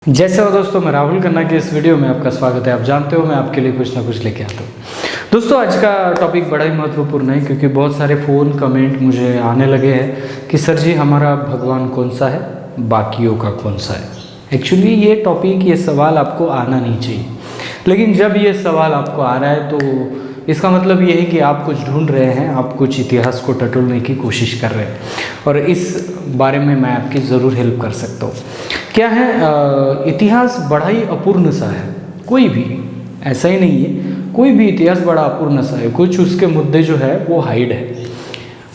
जैसे हो दोस्तों, मैं राहुल खन्ना के इस वीडियो में आपका स्वागत है। आप जानते हो मैं आपके लिए कुछ ना कुछ लेके आता हूँ। दोस्तों, आज का टॉपिक बड़ा ही महत्वपूर्ण है क्योंकि बहुत सारे फ़ोन कमेंट मुझे आने लगे हैं कि सर जी हमारा भगवान कौन सा है, बाकियों का कौन सा है। एक्चुअली ये टॉपिक, ये सवाल आपको आना नहीं चाहिए, लेकिन जब ये सवाल आपको आ रहा है तो इसका मतलब ये है कि आप कुछ ढूंढ रहे हैं, आप कुछ इतिहास को टटोलने की कोशिश कर रहे हैं और इस बारे में मैं आपकी ज़रूर हेल्प कर सकता हूँ। क्या है, इतिहास बड़ा ही अपूर्ण सा है। कोई भी ऐसा ही नहीं है, कोई भी इतिहास बड़ा अपूर्ण सा है। कुछ उसके मुद्दे जो है वो हाइड है।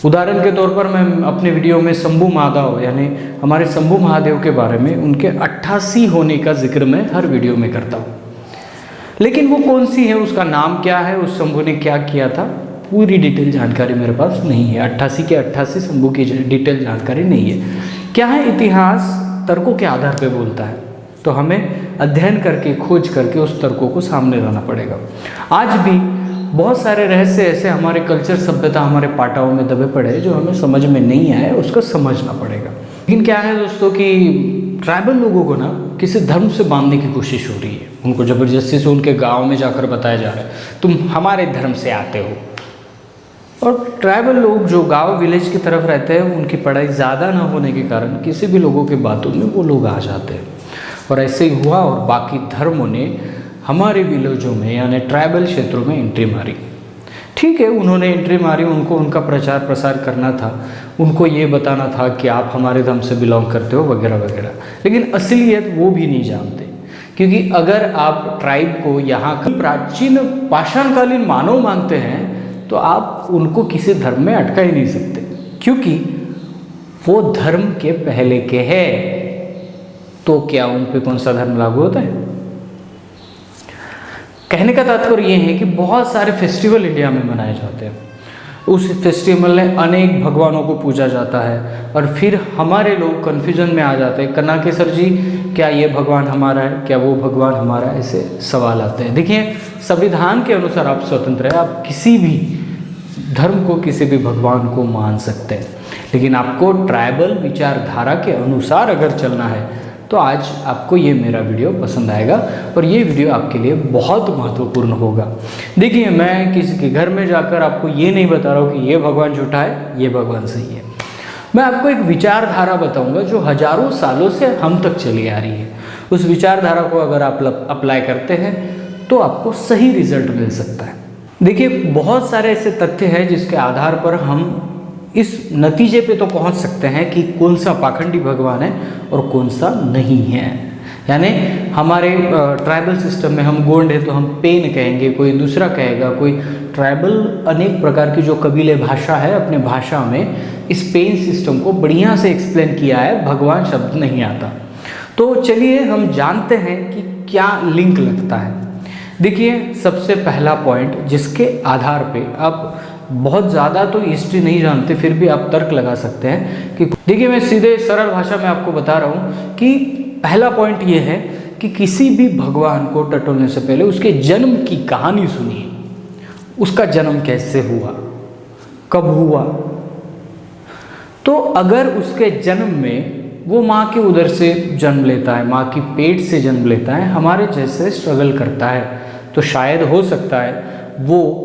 उदाहरण के तौर पर मैं अपने वीडियो में शंभू महादेव यानी हमारे शंभू महादेव के बारे में उनके 88 होने का जिक्र मैं हर वीडियो में करता हूँ, लेकिन वो कौन सी है, उसका नाम क्या है, उस शंभू ने क्या किया था, पूरी डिटेल जानकारी मेरे पास नहीं है। 88 के 88 शंभू की डिटेल जानकारी नहीं है। क्या है, इतिहास तर्कों के आधार पर बोलता है, तो हमें अध्ययन करके, खोज करके उस तर्कों को सामने लाना पड़ेगा। आज भी बहुत सारे रहस्य ऐसे हमारे कल्चर, सभ्यता, हमारे पाटाओं में दबे पड़े हैं जो हमें समझ में नहीं आए, उसको समझना पड़ेगा। लेकिन क्या है दोस्तों कि ट्राइबल लोगों को ना किसी धर्म से बांधने की कोशिश हो रही है। उनको ज़बरदस्ती से उनके गांव में जाकर बताया जा रहा है तुम हमारे धर्म से आते हो। और ट्राइबल लोग जो गांव विलेज की तरफ रहते हैं, उनकी पढ़ाई ज़्यादा ना होने के कारण किसी भी लोगों की बातों में वो लोग आ जाते हैं। और ऐसे ही हुआ और बाकी धर्मों ने हमारे विलेजों में यानी ट्राइबल क्षेत्रों में एंट्री मारी। ठीक है, उन्होंने एंट्री मारी, उनको उनका प्रचार प्रसार करना था, उनको ये बताना था कि आप हमारे धर्म से बिलोंग करते हो वगैरह वगैरह। लेकिन असलियत वो भी नहीं जानते, क्योंकि अगर आप ट्राइब को यहाँ का प्राचीन पाषाणकालीन मानव मानते हैं तो आप उनको किसी धर्म में अटका ही नहीं सकते, क्योंकि वो धर्म के पहले के हैं। तो क्या उन पे कौन सा धर्म लागू होता है? कहने का तात्पर्य ये है कि बहुत सारे फेस्टिवल इंडिया में मनाए जाते हैं। उस फेस्टिवल में अनेक भगवानों को पूजा जाता है और फिर हमारे लोग कन्फ्यूजन में आ जाते हैं, कन्ना के सर जी क्या ये भगवान हमारा है, क्या वो भगवान हमारा है, ऐसे सवाल आते हैं। देखिए, संविधान के अनुसार आप स्वतंत्र हैं, आप किसी भी धर्म को, किसी भी भगवान को मान सकते हैं, लेकिन आपको ट्राइबल विचारधारा के अनुसार अगर चलना है तो आज आपको ये मेरा वीडियो पसंद आएगा और ये वीडियो आपके लिए बहुत महत्वपूर्ण होगा। देखिए, मैं किसी के घर में जाकर आपको ये नहीं बता रहा हूँ कि ये भगवान झूठा है, ये भगवान सही है। मैं आपको एक विचारधारा बताऊंगा जो हजारों सालों से हम तक चली आ रही है। उस विचारधारा को अगर आप अप्लाई करते हैं तो आपको सही रिजल्ट मिल सकता है। देखिए, बहुत सारे ऐसे तथ्य हैं जिसके आधार पर हम इस नतीजे पे तो पहुंच सकते हैं कि कौन सा पाखंडी भगवान है और कौन सा नहीं है। यानी हमारे ट्राइबल सिस्टम में हम गोंड है तो हम पेन कहेंगे, कोई दूसरा कहेगा, कोई ट्राइबल अनेक प्रकार की जो कबीले भाषा है, अपने भाषा में इस पेन सिस्टम को बढ़िया से एक्सप्लेन किया है, भगवान शब्द नहीं आता। तो चलिए हम जानते हैं कि क्या लिंक लगता है। देखिए, सबसे पहला पॉइंट जिसके आधार पे आप बहुत ज़्यादा तो हिस्ट्री नहीं जानते फिर भी आप तर्क लगा सकते हैं कि देखिए, मैं सीधे सरल भाषा में आपको बता रहा हूँ कि पहला पॉइंट ये है कि किसी भी भगवान को टटोलने से पहले उसके जन्म की कहानी सुनिए। उसका जन्म कैसे हुआ, कब हुआ। तो अगर उसके जन्म में वो माँ के उदर से जन्म लेता है, माँ की पेट से जन्म लेता है, हमारे जैसे स्ट्रगल करता है, तो शायद हो सकता है वो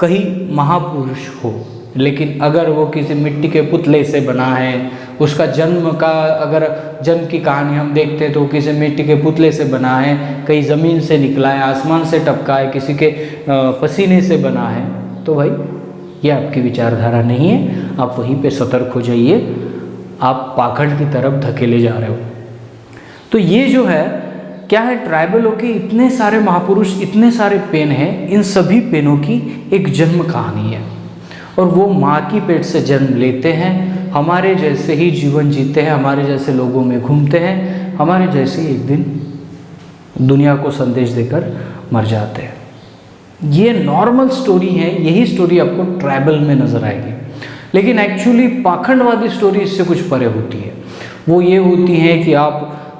कहीं महापुरुष हो। लेकिन अगर वो किसी मिट्टी के पुतले से बना है, उसका जन्म का अगर जन्म की कहानी हम देखते हैं तो किसी मिट्टी के पुतले से बना है, कहीं ज़मीन से निकला है, आसमान से टपका है, किसी के पसीने से बना है, तो भाई ये आपकी विचारधारा नहीं है। आप वहीं पे सतर्क हो जाइए, आप पाखंड की तरफ धकेले जा रहे हो। तो ये जो है क्या है, ट्राइबलों के इतने सारे महापुरुष, इतने सारे पेन हैं, इन सभी पेनों की एक जन्म कहानी है और वो माँ की पेट से जन्म लेते हैं, हमारे जैसे ही जीवन जीते हैं, हमारे जैसे लोगों में घूमते हैं, हमारे जैसे एक दिन दुनिया को संदेश देकर मर जाते हैं। ये नॉर्मल स्टोरी है, यही स्टोरी आपको ट्राइबल में नज़र आएगी। लेकिन एक्चुअली पाखंडवादी स्टोरी इससे कुछ परे होती है। वो ये होती है कि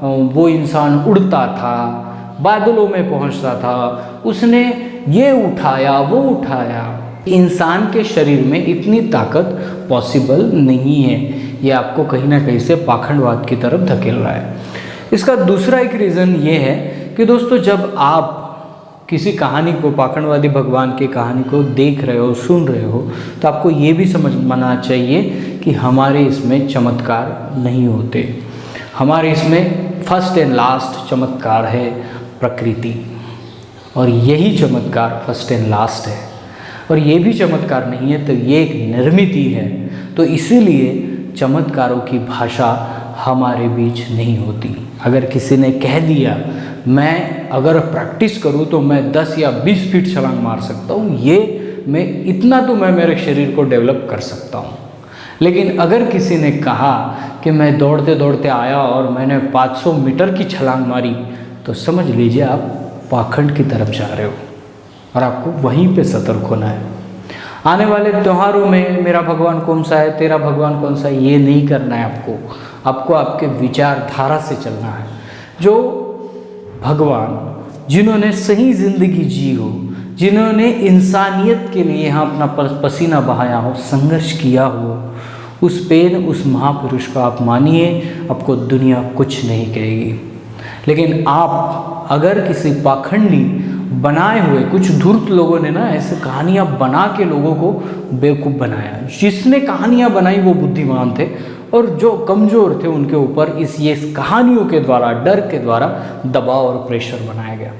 वो इंसान उड़ता था, बादलों में पहुंचता था, उसने ये उठाया, वो उठाया। इंसान के शरीर में इतनी ताकत पॉसिबल नहीं है। ये आपको कहीं ना कहीं से पाखंडवाद की तरफ धकेल रहा है। इसका दूसरा एक रीज़न ये है कि दोस्तों, जब आप किसी कहानी को, पाखंडवादी भगवान की कहानी को देख रहे हो, सुन रहे हो, तो आपको ये भी समझना चाहिए कि हमारे इसमें चमत्कार नहीं होते। हमारे इसमें फर्स्ट एंड लास्ट चमत्कार है प्रकृति, और यही चमत्कार फर्स्ट एंड लास्ट है। और ये भी चमत्कार नहीं है तो ये एक निर्मित है। तो इसीलिए चमत्कारों की भाषा हमारे बीच नहीं होती। अगर किसी ने कह दिया मैं अगर प्रैक्टिस करूं तो मैं 10 या 20 फीट छलांग मार सकता हूं, ये मैं इतना तो मैं मेरे शरीर को डेवलप कर सकता हूं। लेकिन अगर किसी ने कहा कि मैं दौड़ते दौड़ते आया और मैंने 500 मीटर की छलांग मारी, तो समझ लीजिए आप पाखंड की तरफ जा रहे हो और आपको वहीं पे सतर्क होना है। आने वाले त्योहारों में मेरा भगवान कौन सा है, तेरा भगवान कौन सा है, ये नहीं करना है आपको आपके विचारधारा से चलना है। जो भगवान जिन्होंने सही जिंदगी जी हो, जिन्होंने इंसानियत के लिए यहाँ अपना पसीना बहाया हो, संघर्ष किया हो, उस महापुरुष को आप मानिए, आपको दुनिया कुछ नहीं कहेगी। लेकिन आप अगर किसी पाखंडी बनाए हुए, कुछ धूर्त लोगों ने ना ऐसे कहानियाँ बना के लोगों को बेवकूफ़ बनाया। जिसने कहानियाँ बनाई वो बुद्धिमान थे, और जो कमज़ोर थे उनके ऊपर ये कहानियों के द्वारा, डर के द्वारा दबाव और प्रेशर बनाया गया।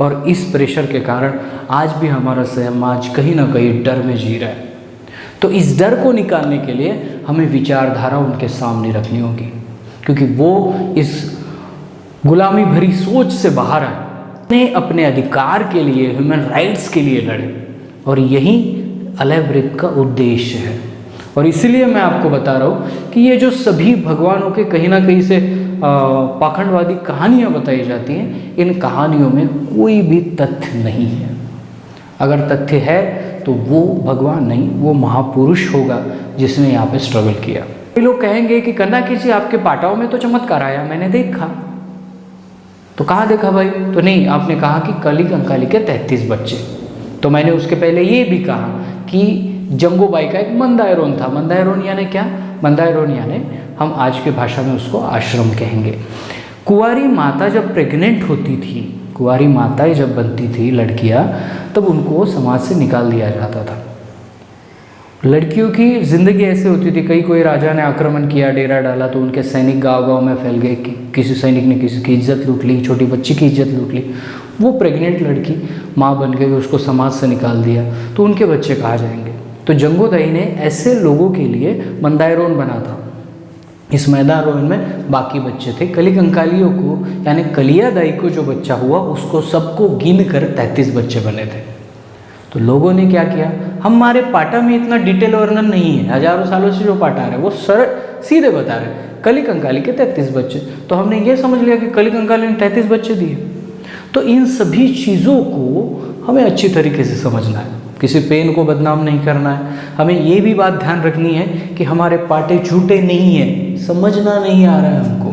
और इस प्रेशर के कारण आज भी हमारा समाज कहीं ना कहीं डर में जी रहा है। तो इस डर को निकालने के लिए हमें विचारधारा उनके सामने रखनी होगी, क्योंकि वो इस गुलामी भरी सोच से बाहर आए, अपने अधिकार के लिए, ह्यूमन राइट्स के लिए लड़े, और यही अलह ब्रीथ का उद्देश्य है। और इसीलिए मैं आपको बता रहा हूँ कि ये जो सभी भगवानों के कहीं ना कहीं से पाखंडवादी कहानियाँ बताई जाती हैं, इन कहानियों में कोई भी तथ्य नहीं है। अगर तथ्य है तो वो भगवान नहीं, वो महापुरुष होगा जिसने यहाँ पे स्ट्रगल किया। कई लोग कहेंगे कि कन्नाकी जी आपके पाटाओं में तो चमत्कार आया, मैंने देखा। तो कहाँ देखा भाई? तो नहीं, आपने कहा कि कली कंकाली के 33 बच्चे। तो मैंने उसके पहले ये भी कहा कि जंगूबाई का एक मंदायरोन था। मंदायरोन यानी क्या? मंदायरोन यानी हम आज की भाषा में उसको आश्रम कहेंगे। कुंवारी माता जब प्रेग्नेंट होती थी, कुंवारी माताएं जब बनती थी लड़कियां, तब उनको समाज से निकाल दिया जाता था। लड़कियों की ज़िंदगी ऐसे होती थी, कोई राजा ने आक्रमण किया, डेरा डाला, तो उनके सैनिक गांव-गांव में फैल गए। किसी सैनिक ने किसी की इज्जत लूट ली, छोटी बच्ची की इज्जत लूट ली। वो प्रेग्नेंट लड़की माँ बन गई, उसको समाज से निकाल दिया, तो उनके बच्चे कहाँ जाएंगे? तो जंगोदाई ने ऐसे लोगों के लिए मंदायरोन बना था। इस मंदायरोन में बाकी बच्चे थे। कली कंकालियों को यानी कलियादाई को जो बच्चा हुआ उसको सबको गिन कर 33 बच्चे बने थे। तो लोगों ने क्या किया, हमारे पाटा में इतना डिटेल वर्णन नहीं है, हजारों सालों से जो पाटा रहे वो सीधे बता रहे कली कंकाली के 33 बच्चे। तो हमने ये समझ लिया कि कली कंकाली ने 33 बच्चे दिए। तो इन सभी चीज़ों को हमें अच्छी तरीके से समझना है, किसी पेन को बदनाम नहीं करना है। हमें ये भी बात ध्यान रखनी है कि हमारे पाटे झूठे नहीं हैं, समझना नहीं आ रहा है हमको।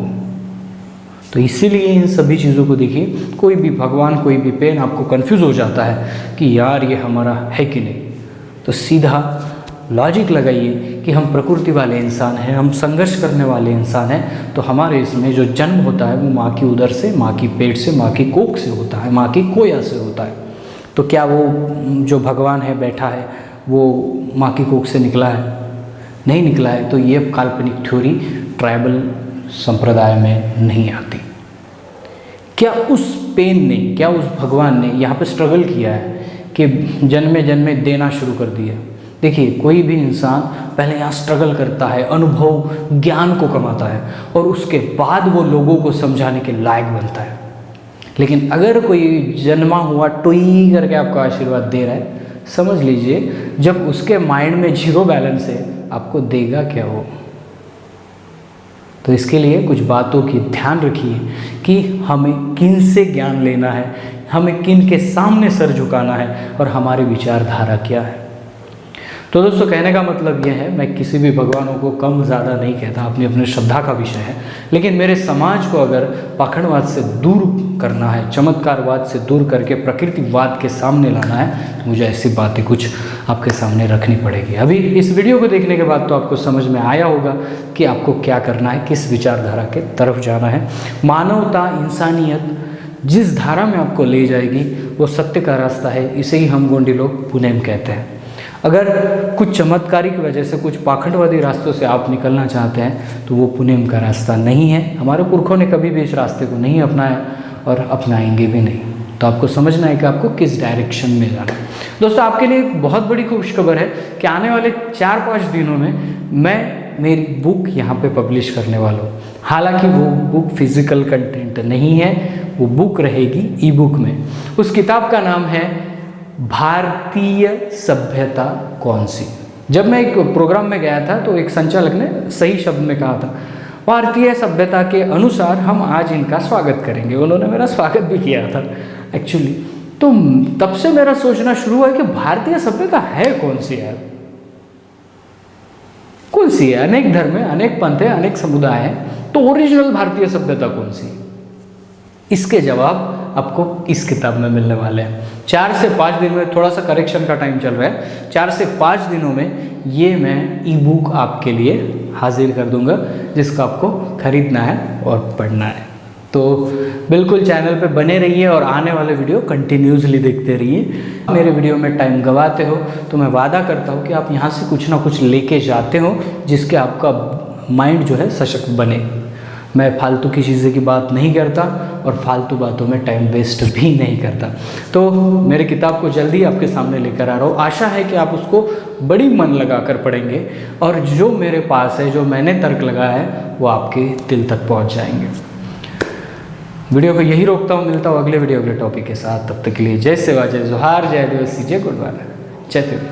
तो इसीलिए इन सभी चीज़ों को देखिए, कोई भी भगवान, कोई भी पेन आपको कंफ्यूज हो जाता है कि यार ये हमारा है कि नहीं, तो सीधा लॉजिक लगाइए कि हम प्रकृति वाले इंसान हैं, हम संघर्ष करने वाले इंसान हैं। तो हमारे इसमें जो जन्म होता है वो माँ की उदर से, माँ की पेट से, माँ की कोख से होता है, माँ की कोया से होता है। तो क्या वो जो भगवान है बैठा है वो माँ की कोख से निकला है? नहीं निकला है। तो ये काल्पनिक थ्योरी ट्राइबल संप्रदाय में नहीं आती। क्या उस पेन ने, क्या उस भगवान ने यहाँ पे स्ट्रगल किया है कि जन्मे जन्मे देना शुरू कर दिया? देखिए, कोई भी इंसान पहले यहाँ स्ट्रगल करता है, अनुभव ज्ञान को कमाता है, और उसके बाद वो लोगों को समझाने के लायक बनता है। लेकिन अगर कोई जन्मा हुआ टोई करके आपको आशीर्वाद दे रहा है, समझ लीजिए जब उसके माइंड में जीरो बैलेंस है, आपको देगा क्या वो? तो इसके लिए कुछ बातों की ध्यान रखिए कि हमें किन से ज्ञान लेना है, हमें किन के सामने सर झुकाना है, और हमारी विचारधारा क्या है। तो दोस्तों कहने का मतलब ये है, मैं किसी भी भगवानों को कम ज़्यादा नहीं कहता, अपनी अपनी श्रद्धा का विषय है, लेकिन मेरे समाज को अगर पाखंडवाद से दूर करना है, चमत्कारवाद से दूर करके प्रकृतिवाद के सामने लाना है, तो मुझे ऐसी बातें कुछ आपके सामने रखनी पड़ेगी। अभी इस वीडियो को देखने के बाद तो आपको समझ में आया होगा कि आपको क्या करना है, किस विचारधारा के तरफ जाना है। मानवता, इंसानियत जिस धारा में आपको ले जाएगी वो सत्य का रास्ता है। इसे ही हम गोंडी लोग पुनेम कहते हैं। अगर कुछ चमत्कारिक वजह से, कुछ पाखंडवादी रास्तों से आप निकलना चाहते हैं तो वो पुनेम का रास्ता नहीं है। हमारे पुरखों ने कभी भी इस रास्ते को नहीं अपनाया और अपनाएंगे भी नहीं। तो आपको समझना है कि आपको किस डायरेक्शन में जाना है। दोस्तों आपके लिए एक बहुत बड़ी खुशखबर है कि आने वाले 4-5 दिनों में मैं मेरी बुक यहाँ पे पब्लिश करने वाला हूँ। हालांकि वो बुक फिजिकल कंटेंट नहीं है, वो बुक रहेगी ई बुक में। उस किताब का नाम है भारतीय सभ्यता कौन सी। जब मैं एक प्रोग्राम में गया था तो एक संचालक ने सही शब्द में कहा था, भारतीय सभ्यता के अनुसार हम आज इनका स्वागत करेंगे। उन्होंने मेरा स्वागत भी किया था एक्चुअली। तो तब से मेरा सोचना शुरू हुआ कि भारतीय सभ्यता है कौन सी यार, कौन सी है। अनेक धर्म है, अनेक पंथ है, अनेक समुदाय है, तो ओरिजिनल भारतीय सभ्यता कौन सी है? इसके जवाब आपको इस किताब में मिलने वाले हैं। 4 से 5 दिन में, थोड़ा सा करेक्शन का टाइम चल रहा है, 4 से 5 दिनों में ये मैं ई बुक आपके लिए हाजिर कर दूंगा, जिसका आपको खरीदना है और पढ़ना है। तो बिल्कुल चैनल पे बने रहिए और आने वाले वीडियो कंटिन्यूसली देखते रहिए। मेरे वीडियो में टाइम गवाते हो तो मैं वादा करता हूँ कि आप यहाँ से कुछ ना कुछ लेके जाते हो, जिसके आपका माइंड जो है सशक्त बने। मैं फालतू की चीज़ें की बात नहीं करता और फालतू बातों में टाइम वेस्ट भी नहीं करता। तो मेरी किताब को जल्दी आपके सामने लेकर आ रहा हूँ। आशा है कि आप उसको बड़ी मन लगा कर पढ़ेंगे और जो मेरे पास है, जो मैंने तर्क लगाया है, वो आपके दिल तक पहुँच जाएंगे। वीडियो को यही रोकता हूँ, मिलता हूँ अगले वीडियो अगले टॉपिक के साथ। तब तक के लिए जय सेवा, जय जोहार, जय आदिवासी, जय गुरुद्वारा, जय देव।